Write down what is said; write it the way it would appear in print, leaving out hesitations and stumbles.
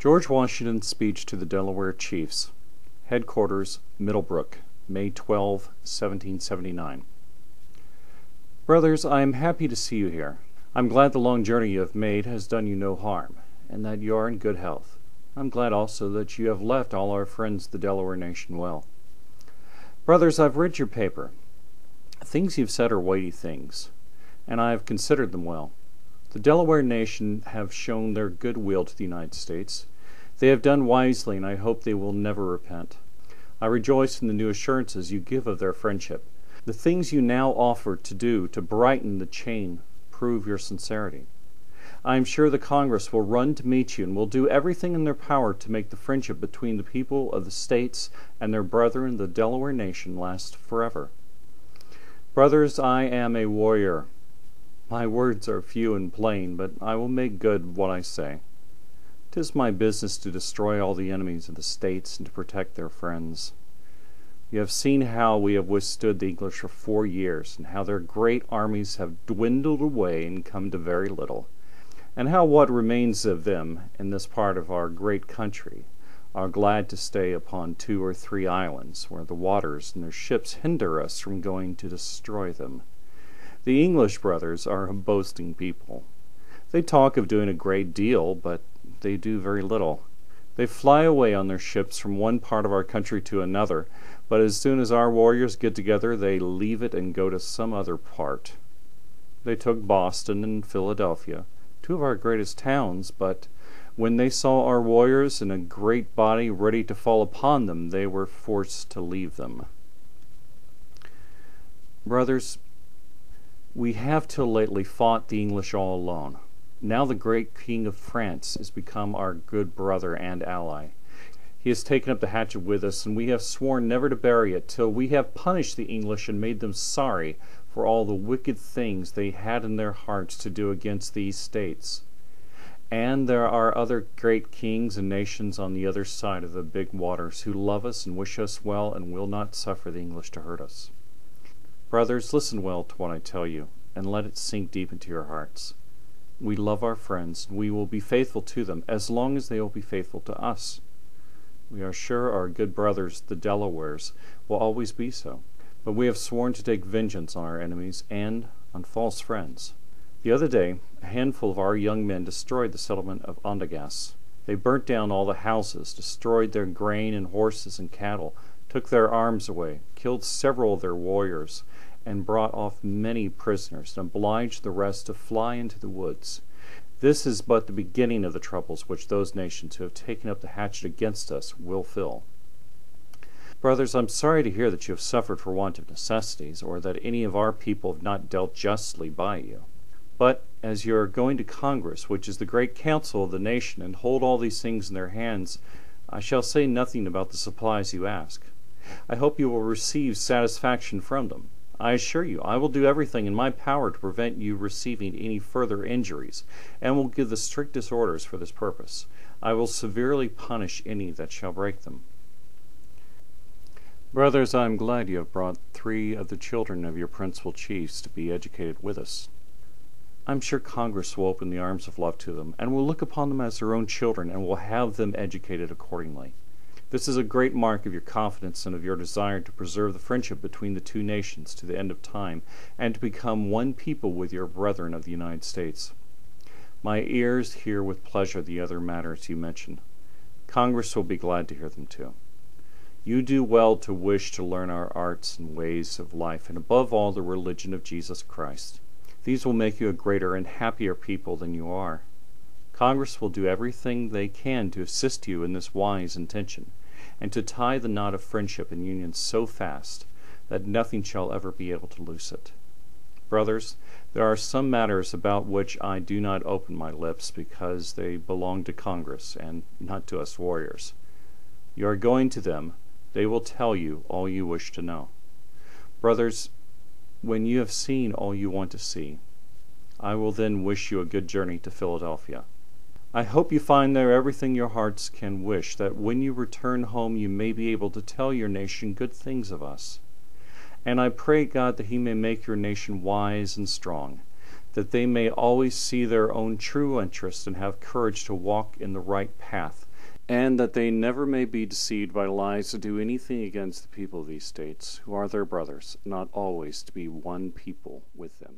George Washington's speech to the Delaware Chiefs. Headquarters, Middlebrook, May 12, 1779. Brothers, I am happy to see you here. I'm glad the long journey you have made has done you no harm, and that you are in good health. I'm glad also that you have left all our friends the Delaware nation well. Brothers, I've read your paper. Things you've said are weighty things, and I have considered them well. The Delaware nation have shown their goodwill to the United States. They have done wisely, and I hope they will never repent. I rejoice in the new assurances you give of their friendship. The things you now offer to do to brighten the chain prove your sincerity. I am sure the Congress will run to meet you and will do everything in their power to make the friendship between the people of the states and their brethren, the Delaware nation, last forever. Brothers, I am a warrior. My words are few and plain, but I will make good what I say. 'Tis my business to destroy all the enemies of the states and to protect their friends. You have seen how we have withstood the English for 4 years, and how their great armies have dwindled away and come to very little, and how what remains of them in this part of our great country are glad to stay upon 2 or 3 islands, where the waters and their ships hinder us from going to destroy them. The English, brothers, are a boasting people. They talk of doing a great deal, but they do very little. They fly away on their ships from one part of our country to another, but as soon as our warriors get together, they leave it and go to some other part. They took Boston and Philadelphia, 2 of our greatest towns, but when they saw our warriors in a great body ready to fall upon them, they were forced to leave them. Brothers, we have till lately fought the English all alone. Now the great King of France is become our good brother and ally. He has taken up the hatchet with us, and we have sworn never to bury it till we have punished the English and made them sorry for all the wicked things they had in their hearts to do against these states. And there are other great kings and nations on the other side of the big waters who love us and wish us well and will not suffer the English to hurt us. Brothers, listen well to what I tell you, and let it sink deep into your hearts. We love our friends, and we will be faithful to them as long as they will be faithful to us. We are sure our good brothers, the Delawares, will always be so. But we have sworn to take vengeance on our enemies and on false friends. The other day, a handful of our young men destroyed the settlement of Ondagas. They burnt down all the houses, destroyed their grain and horses and cattle, took their arms away, killed several of their warriors, and brought off many prisoners, and obliged the rest to fly into the woods. This is but the beginning of the troubles which those nations who have taken up the hatchet against us will fill. Brothers, I'm sorry to hear that you have suffered for want of necessities, or that any of our people have not dealt justly by you. But as you are going to Congress, which is the great council of the nation, and hold all these things in their hands, I shall say nothing about the supplies you ask. I hope you will receive satisfaction from them. I assure you, I will do everything in my power to prevent you receiving any further injuries, and will give the strictest orders for this purpose. I will severely punish any that shall break them. Brothers, I am glad you have brought 3 of the children of your principal chiefs to be educated with us. I am sure Congress will open the arms of love to them, and will look upon them as their own children, and will have them educated accordingly. This is a great mark of your confidence and of your desire to preserve the friendship between the 2 nations to the end of time, and to become one people with your brethren of the United States. My ears hear with pleasure the other matters you mention. Congress will be glad to hear them too. You do well to wish to learn our arts and ways of life, and above all the religion of Jesus Christ. These will make you a greater and happier people than you are. Congress will do everything they can to assist you in this wise intention, and to tie the knot of friendship and union so fast that nothing shall ever be able to loose it. Brothers, there are some matters about which I do not open my lips, because they belong to Congress and not to us warriors. You are going to them. They will tell you all you wish to know. Brothers, when you have seen all you want to see, I will then wish you a good journey to Philadelphia. I hope you find there everything your hearts can wish, that when you return home you may be able to tell your nation good things of us. And I pray God that He may make your nation wise and strong, that they may always see their own true interest and have courage to walk in the right path, and that they never may be deceived by lies to do anything against the people of these states, who are their brothers, not always to be one people with them.